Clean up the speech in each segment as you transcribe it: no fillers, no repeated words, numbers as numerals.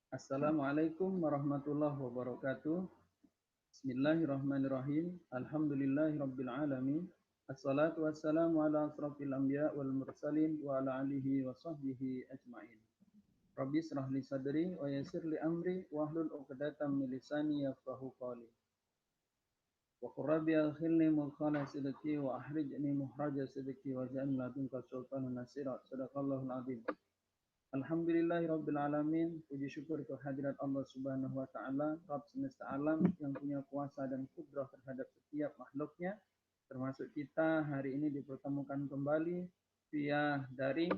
Assalamualaikum warahmatullahi wabarakatuh. Bismillahirrahmanirrahim. Alhamdulillahirabbil alamin. Assalatu wassalamu ala asrofil anbiya wal mursalin wa ala alihi wa sahbihi ajmain. Rabbi israh li sadri wa yassir li amri wa hlul 'uqdatam min lisani yafqahu qawli. Wa qur rabbi adkhilni mudkhala sidqi wa ahrijni mukhraja sidqi wa ja'alni ladunka sultanan nasira. Shadaqallahul azim. Alhamdulillahirabbil alamin. Puji syukur kehadirat Allah Subhanahu wa taala, Rabb semesta alam yang punya kuasa dan kudrah terhadap setiap makhluknya, termasuk kita hari ini dipertemukan kembali via daring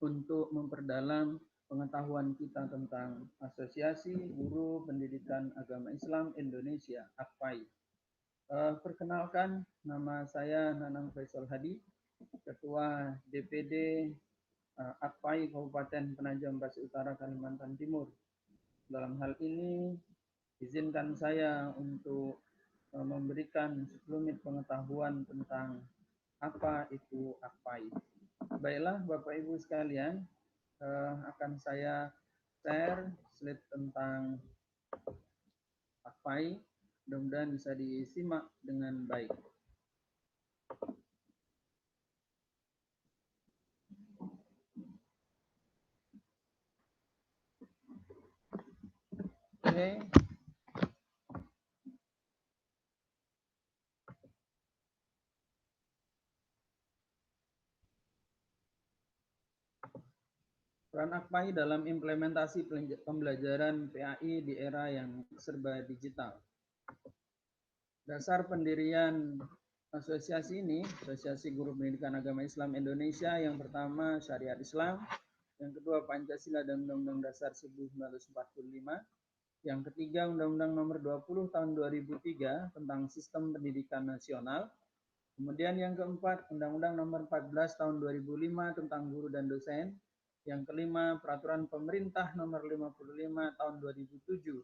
untuk memperdalam pengetahuan kita tentang Asosiasi Guru Pendidikan Agama Islam Indonesia (AKPAI). Perkenalkan, nama saya Nanang Faisal Hadi, Ketua DPD AKPAI Kabupaten Penajam Pasir Utara, Kalimantan Timur. Dalam hal ini, izinkan saya untuk memberikan sekelumit pengetahuan tentang apa itu AKPAI. Baiklah Bapak Ibu sekalian, akan saya share slide tentang AKPAI. Mudah-mudahan bisa disimak dengan baik. Oke. Peran AKPAI dalam implementasi pembelajaran PAI di era yang serba digital. Dasar pendirian asosiasi ini, Asosiasi Guru Pendidikan Agama Islam Indonesia, yang pertama syariat Islam, yang kedua Pancasila dan Undang-Undang Dasar 1945, yang ketiga Undang-Undang Nomor 20 Tahun 2003 tentang Sistem Pendidikan Nasional, kemudian yang keempat Undang-Undang Nomor 14 Tahun 2005 tentang Guru dan Dosen, yang kelima Peraturan Pemerintah Nomor 55 Tahun 2007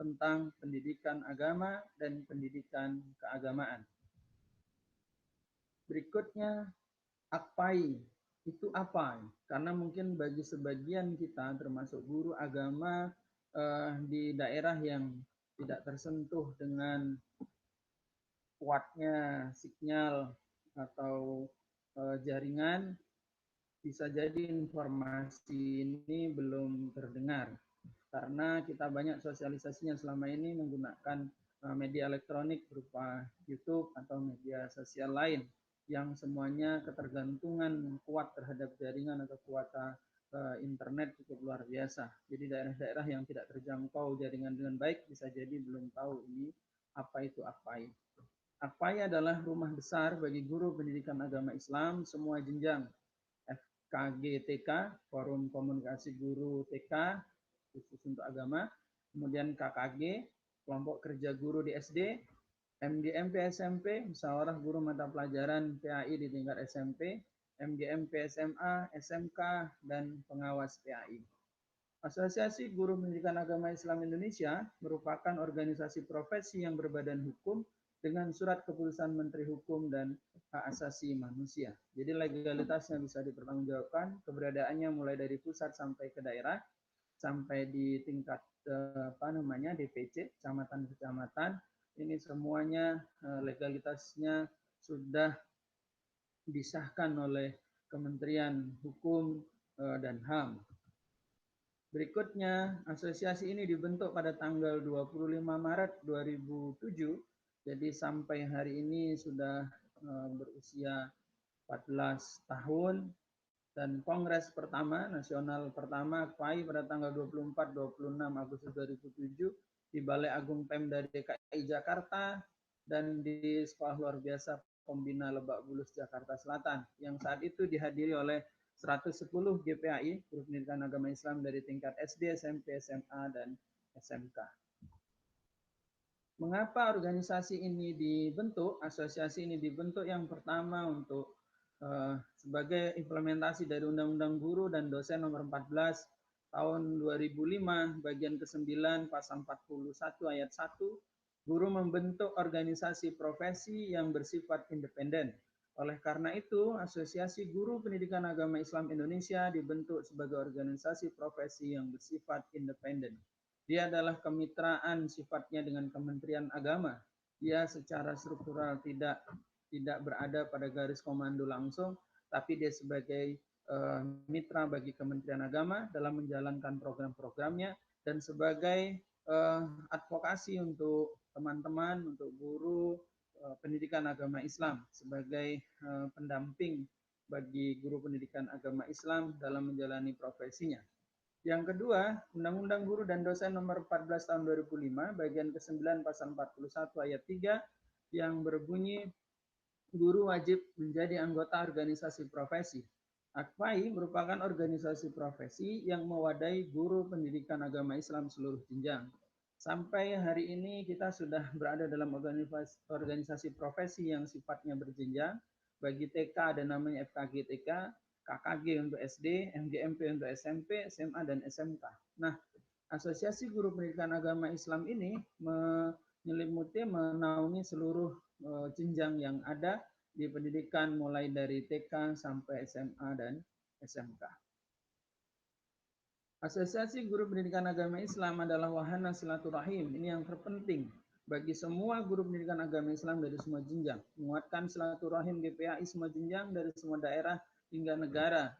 tentang pendidikan agama dan pendidikan keagamaan. Berikutnya, AKPAI itu apa? Karena mungkin bagi sebagian kita termasuk guru agama di daerah yang tidak tersentuh dengan kuatnya sinyal atau jaringan, bisa jadi informasi ini belum terdengar. Karena kita banyak sosialisasinya selama ini menggunakan media elektronik berupa YouTube atau media sosial lain yang semuanya ketergantungan kuat terhadap jaringan atau kuota internet cukup luar biasa. Jadi daerah-daerah yang tidak terjangkau jaringan dengan baik bisa jadi belum tahu ini apa itu AKPAI. AKPAI adalah rumah besar bagi guru pendidikan agama Islam semua jenjang. FKG TK, Forum Komunikasi Guru TK, khusus untuk agama, kemudian KKG, kelompok kerja guru di SD, MGMP SMP, musyawarah guru mata pelajaran PAI di tingkat SMP, MGMP SMA, SMK, dan pengawas PAI. Asosiasi Guru Pendidikan Agama Islam Indonesia merupakan organisasi profesi yang berbadan hukum dengan surat keputusan Menteri Hukum dan Hak Asasi Manusia. Jadi legalitasnya bisa dipertanggungjawabkan, keberadaannya mulai dari pusat sampai ke daerah, sampai di tingkat DPC, kecamatan-kecamatan, ini semuanya legalitasnya sudah disahkan oleh Kementerian Hukum dan HAM. Berikutnya, asosiasi ini dibentuk pada tanggal 25 Maret 2007, jadi sampai hari ini sudah berusia 14 tahun, dan kongres pertama, nasional pertama AKPAI pada tanggal 24-26 Agustus 2007 di Balai Agung Pemda DKI Jakarta dan di Sekolah Luar Biasa Pembina Lebak Bulus Jakarta Selatan, yang saat itu dihadiri oleh 110 GPAI, Guru Pendidikan Agama Islam dari tingkat SD, SMP, SMA, dan SMK. Mengapa organisasi ini dibentuk? Asosiasi ini dibentuk yang pertama untuk sebagai implementasi dari Undang-Undang Guru dan Dosen Nomor 14 Tahun 2005, bagian ke-9, pasal 41 ayat 1, guru membentuk organisasi profesi yang bersifat independen Oleh karena itu, Asosiasi Guru Pendidikan Agama Islam Indonesia dibentuk sebagai organisasi profesi yang bersifat independen. Dia adalah kemitraan sifatnya dengan Kementerian Agama. Dia secara struktural tidak berada pada garis komando langsung, tapi dia sebagai mitra bagi Kementerian Agama dalam menjalankan program-programnya dan sebagai advokasi untuk teman-teman, untuk guru, pendidikan agama Islam sebagai pendamping bagi guru pendidikan agama Islam dalam menjalani profesinya. Yang kedua, Undang-Undang Guru dan Dosen Nomor 14 Tahun 2005, bagian ke-9 pasal 41 ayat 3 yang berbunyi guru wajib menjadi anggota organisasi profesi. AKFAI merupakan organisasi profesi yang mewadahi guru pendidikan agama Islam seluruh jenjang. Sampai hari ini kita sudah berada dalam organisasi profesi yang sifatnya berjenjang. Bagi TK ada namanya FKG TK, KKG untuk SD, MGMP untuk SMP, SMA, dan SMK. Nah, Asosiasi Guru Pendidikan Agama Islam ini menyelimuti, menaungi seluruh jenjang yang ada di pendidikan mulai dari TK sampai SMA dan SMK. Asosiasi Guru Pendidikan Agama Islam adalah wahana silaturahim. Ini yang terpenting bagi semua guru pendidikan agama Islam dari semua jenjang. Menguatkan silaturahim GPAI semua jenjang dari semua daerah hingga negara.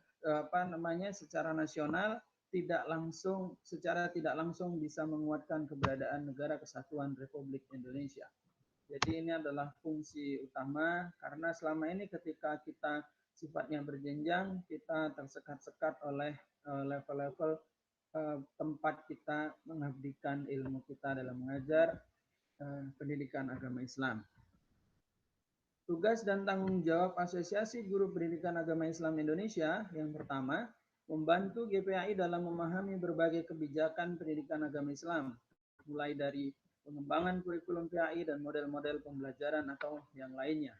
Secara nasional secara tidak langsung bisa menguatkan keberadaan negara kesatuan Republik Indonesia. Jadi ini adalah fungsi utama karena selama ini ketika kita sifatnya berjenjang, kita tersekat-sekat oleh level-level tempat kita mengabdikan ilmu kita dalam mengajar pendidikan agama Islam. Tugas dan tanggung jawab Asosiasi Guru Pendidikan Agama Islam Indonesia yang pertama, membantu GPAI dalam memahami berbagai kebijakan pendidikan agama Islam, mulai dari pengembangan kurikulum PAI dan model-model pembelajaran atau yang lainnya.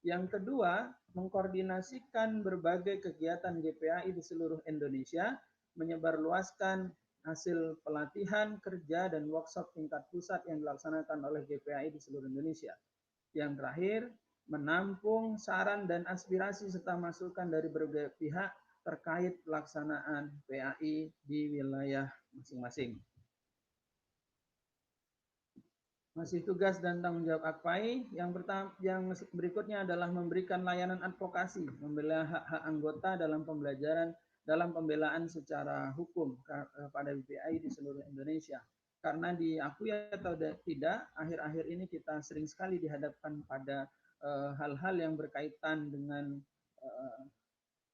Yang kedua, mengkoordinasikan berbagai kegiatan GPAI di seluruh Indonesia, menyebarluaskan hasil pelatihan, kerja, dan workshop tingkat pusat yang dilaksanakan oleh GPAI di seluruh Indonesia. Yang terakhir, menampung saran dan aspirasi serta masukan dari berbagai pihak terkait pelaksanaan PAI di wilayah masing-masing. Masih tugas dan tanggung jawab AKFAI. Yang berikutnya adalah memberikan layanan advokasi, membela hak-hak anggota dalam pembelaan secara hukum pada BPAI di seluruh Indonesia. Karena diakui atau tidak, akhir-akhir ini kita sering sekali dihadapkan pada hal-hal yang berkaitan dengan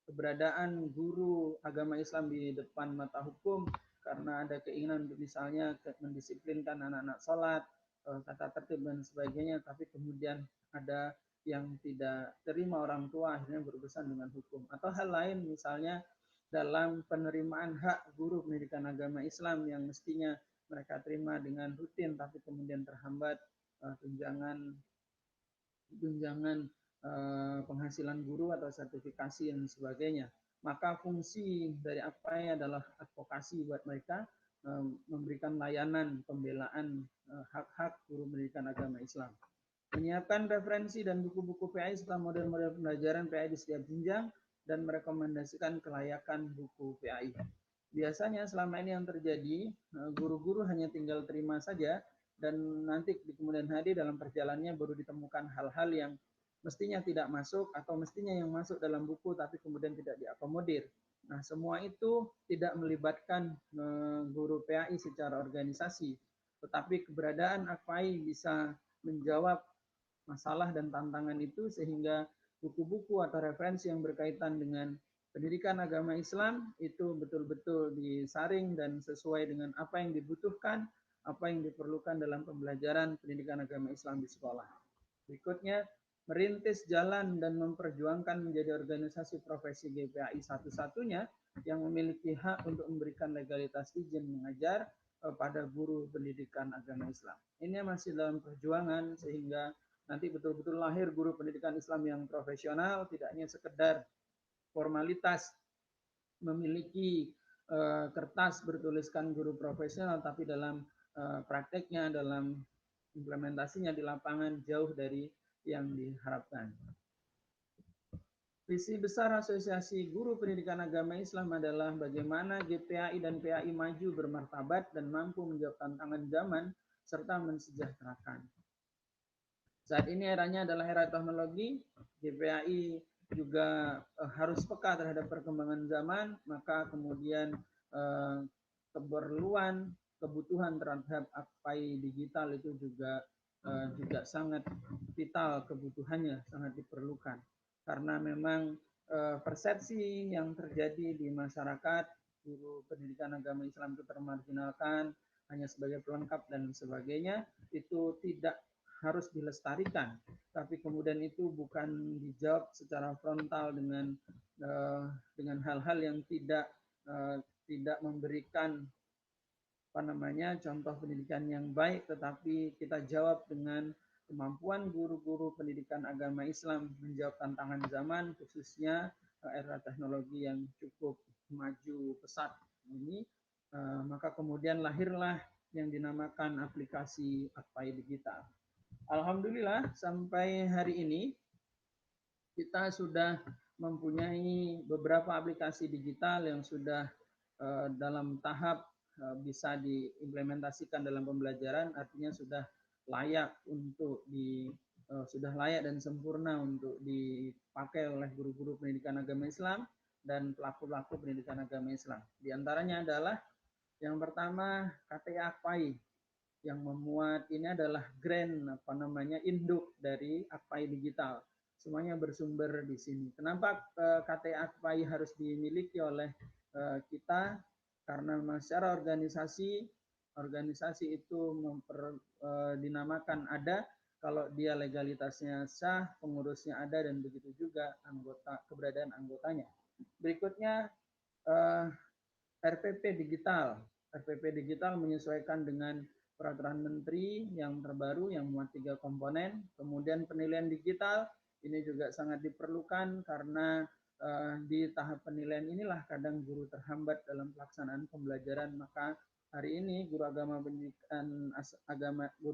keberadaan guru agama Islam di depan mata hukum karena ada keinginan untuk misalnya mendisiplinkan anak-anak sholat, tata tertib dan sebagainya, tapi kemudian ada yang tidak terima orang tua akhirnya berurusan dengan hukum. Atau hal lain misalnya dalam penerimaan hak guru pendidikan agama Islam yang mestinya mereka terima dengan rutin tapi kemudian terhambat tunjangan penghasilan guru atau sertifikasi dan sebagainya. Maka fungsi dari AKFAI adalah advokasi buat mereka, memberikan layanan pembelaan hak-hak guru pendidikan agama Islam. Menyiapkan referensi dan buku-buku PAI serta model-model pembelajaran PAI di setiap jenjang dan merekomendasikan kelayakan buku PAI. Biasanya selama ini yang terjadi, guru-guru hanya tinggal terima saja dan nanti di kemudian hari dalam perjalanannya baru ditemukan hal-hal yang mestinya tidak masuk atau mestinya yang masuk dalam buku tapi kemudian tidak diakomodir. Nah, semua itu tidak melibatkan guru PAI secara organisasi, tetapi keberadaan AKFAI bisa menjawab masalah dan tantangan itu sehingga buku-buku atau referensi yang berkaitan dengan pendidikan agama Islam itu betul-betul disaring dan sesuai dengan apa yang dibutuhkan, apa yang diperlukan dalam pembelajaran pendidikan agama Islam di sekolah. Berikutnya, merintis jalan dan memperjuangkan menjadi organisasi profesi GPAI satu-satunya yang memiliki hak untuk memberikan legalitas izin mengajar pada guru pendidikan agama Islam. Ini masih dalam perjuangan sehingga nanti betul-betul lahir guru pendidikan Islam yang profesional, tidak hanya sekedar formalitas memiliki kertas bertuliskan guru profesional, tapi dalam prakteknya, dalam implementasinya di lapangan jauh dari yang diharapkan. Visi besar Asosiasi Guru Pendidikan Agama Islam adalah bagaimana GPAI dan PAI maju bermartabat dan mampu menjawab tantangan zaman serta mensejahterakan. Saat ini eranya adalah era teknologi, GPAI juga harus peka terhadap perkembangan zaman, maka kemudian keperluan, kebutuhan terhadap APAI digital itu juga sangat vital, kebutuhannya sangat diperlukan. Karena memang persepsi yang terjadi di masyarakat, guru pendidikan agama Islam itu termarginalkan, hanya sebagai pelengkap dan sebagainya, itu tidak harus dilestarikan, tapi kemudian itu bukan dijawab secara frontal dengan hal-hal yang tidak memberikan contoh pendidikan yang baik, tetapi kita jawab dengan kemampuan guru-guru pendidikan agama Islam menjawab tantangan zaman, khususnya era teknologi yang cukup maju pesat ini. Maka kemudian lahirlah yang dinamakan aplikasi APAI digital. Alhamdulillah sampai hari ini kita sudah mempunyai beberapa aplikasi digital yang sudah dalam tahap bisa diimplementasikan dalam pembelajaran, artinya sudah layak sudah layak dan sempurna untuk dipakai oleh guru-guru pendidikan agama Islam dan pelaku-pelaku pendidikan agama Islam. Di antaranya adalah yang pertama KTA APAI, yang memuat ini adalah induk dari APAI digital. Semuanya bersumber di sini. Kenapa KTA APAI harus dimiliki oleh kita? Karena secara organisasi itu dinamakan ada kalau dia legalitasnya sah, pengurusnya ada, dan begitu juga keberadaan anggotanya. Berikutnya RPP digital. RPP digital menyesuaikan dengan peraturan menteri yang terbaru yang memuat 3 komponen. Kemudian penilaian digital ini juga sangat diperlukan karena di tahap penilaian inilah kadang guru terhambat dalam pelaksanaan pembelajaran. Maka hari ini guru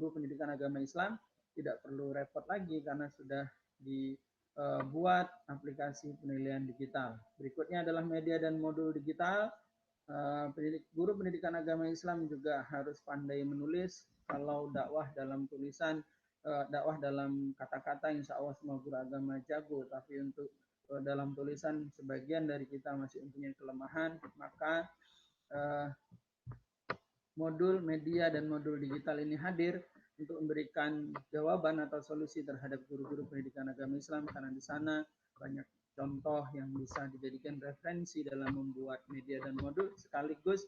pendidikan agama Islam tidak perlu repot lagi karena sudah dibuat aplikasi penilaian digital. Berikutnya adalah media dan modul digital. Guru pendidikan agama Islam juga harus pandai menulis. Kalau dakwah dalam tulisan, dakwah dalam kata-kata, insya Allah semua guru agama jago. Tapi untuk dalam tulisan sebagian dari kita masih mempunyai kelemahan, maka modul media dan modul digital ini hadir untuk memberikan jawaban atau solusi terhadap guru-guru pendidikan agama Islam, karena di sana banyak contoh yang bisa dijadikan referensi dalam membuat media dan modul, sekaligus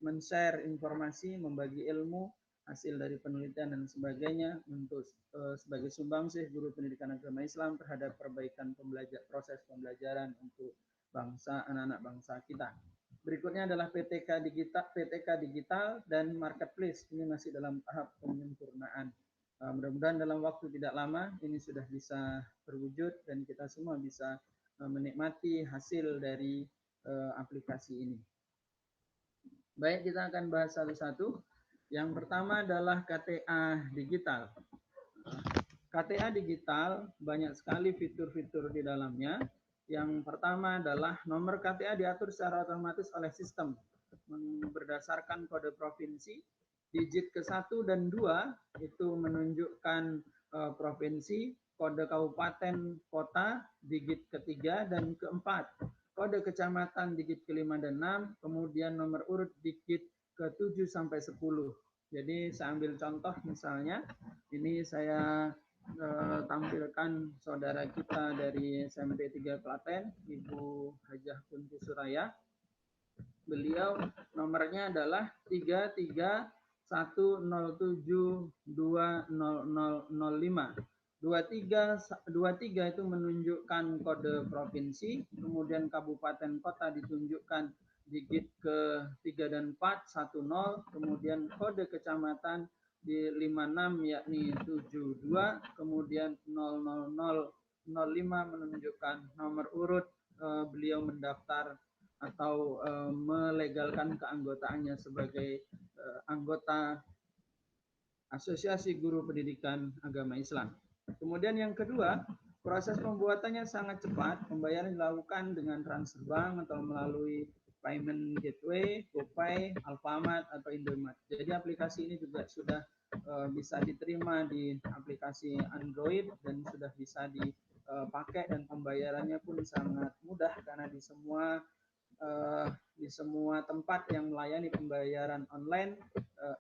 men-share informasi, membagi ilmu, hasil dari penelitian dan sebagainya untuk sebagai sumbangsih guru pendidikan agama Islam terhadap perbaikan proses pembelajaran untuk anak-anak bangsa kita. Berikutnya adalah PTK digital dan marketplace. Ini masih dalam tahap penyempurnaan. Mudah-mudahan dalam waktu tidak lama ini sudah bisa terwujud dan kita semua bisa menikmati hasil dari aplikasi ini. Baik, kita akan bahas satu-satu. Yang pertama adalah KTA digital. KTA digital banyak sekali fitur-fitur di dalamnya. Yang pertama adalah nomor KTA diatur secara otomatis oleh sistem berdasarkan kode provinsi. Digit ke-1 dan 2 itu menunjukkan provinsi, kode kabupaten kota digit ke-3 dan ke-4, kode kecamatan digit ke-5 dan 6, kemudian nomor urut digit ke-7 sampai 10. Jadi saya ambil contoh, misalnya ini saya tampilkan saudara kita dari SMP 3 Klaten, Ibu Hajah Kunti Suraya. Beliau nomornya adalah 3310720005. 23 itu menunjukkan kode provinsi, kemudian kabupaten kota ditunjukkan digit ke-3 dan 4 10, kemudian kode kecamatan di 56 yakni 72, kemudian 00005 menunjukkan nomor urut beliau mendaftar atau melegalkan keanggotaannya sebagai anggota Asosiasi Guru Pendidikan Agama Islam. Kemudian yang kedua, proses pembuatannya sangat cepat. Pembayaran dilakukan dengan transfer bank atau melalui payment gateway, GoPay, Alfamart atau Indomart. Jadi aplikasi ini juga sudah bisa diterima di aplikasi Android dan sudah bisa dipakai dan pembayarannya pun sangat mudah karena di semua tempat yang melayani pembayaran online,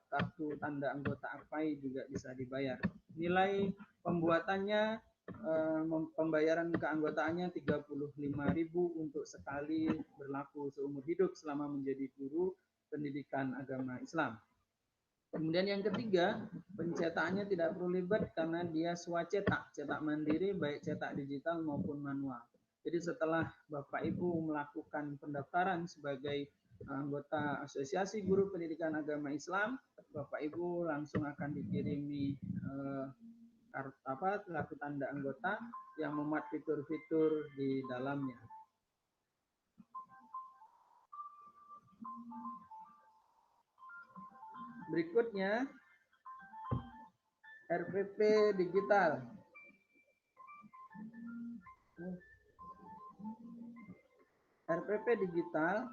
kartu tanda anggota AKPAI juga bisa dibayar. Nilai pembuatannya, pembayaran keanggotaannya 35.000 untuk sekali, berlaku seumur hidup selama menjadi guru pendidikan agama Islam. Kemudian yang ketiga, pencetakannya tidak perlu ribet karena dia swacetak, cetak mandiri baik cetak digital maupun manual. Jadi setelah Bapak Ibu melakukan pendaftaran sebagai anggota Asosiasi Guru Pendidikan Agama Islam, Bapak Ibu langsung akan dikirimi kartu tanda anggota yang memuat fitur-fitur di dalamnya. Berikutnya, RPP digital. RPP digital,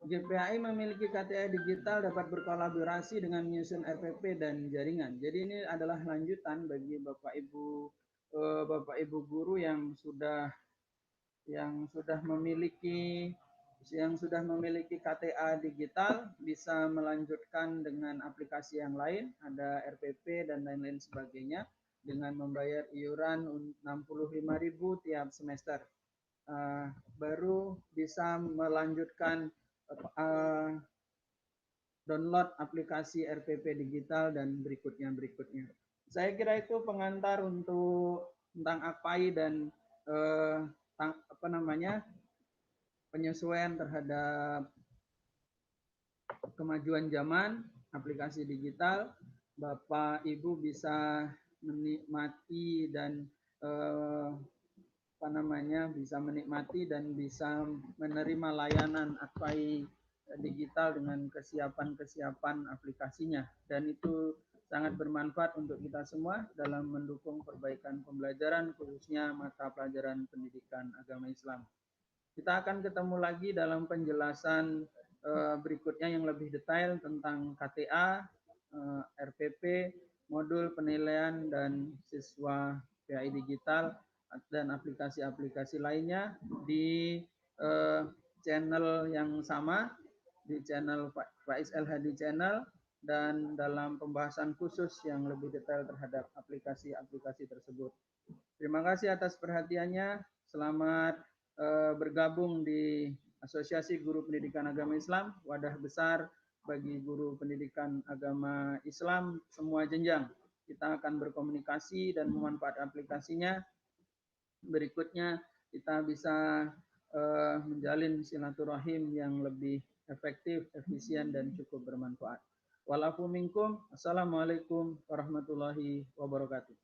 GPAI memiliki KTI digital dapat berkolaborasi dengan menyusun RPP dan jaringan. Jadi ini adalah lanjutan bagi Bapak Ibu guru yang sudah memiliki KTA digital, bisa melanjutkan dengan aplikasi yang lain, ada RPP dan lain-lain sebagainya, dengan membayar iuran 65.000 tiap semester. Baru bisa melanjutkan download aplikasi RPP digital dan berikutnya. Saya kira itu pengantar untuk tentang AKPAI dan penyesuaian terhadap kemajuan zaman aplikasi digital. Bapak Ibu bisa menikmati dan bisa menikmati dan bisa menerima layanan AKPAI digital dengan kesiapan aplikasinya, dan itu sangat bermanfaat untuk kita semua dalam mendukung perbaikan pembelajaran khususnya mata pelajaran pendidikan agama Islam. Kita akan ketemu lagi dalam penjelasan berikutnya yang lebih detail tentang KTA, RPP, modul penilaian dan siswa PAI digital dan aplikasi-aplikasi lainnya di channel yang sama, di channel Faiz El Hadi Channel, dan dalam pembahasan khusus yang lebih detail terhadap aplikasi-aplikasi tersebut. Terima kasih atas perhatiannya. Selamat bergabung di Asosiasi Guru Pendidikan Agama Islam, wadah besar bagi guru pendidikan agama Islam semua jenjang. Kita akan berkomunikasi dan memanfaatkan aplikasinya. Berikutnya kita bisa menjalin silaturahim yang lebih efektif, efisien, dan cukup bermanfaat. Walafu minkum. Assalamualaikum warahmatullahi wabarakatuh.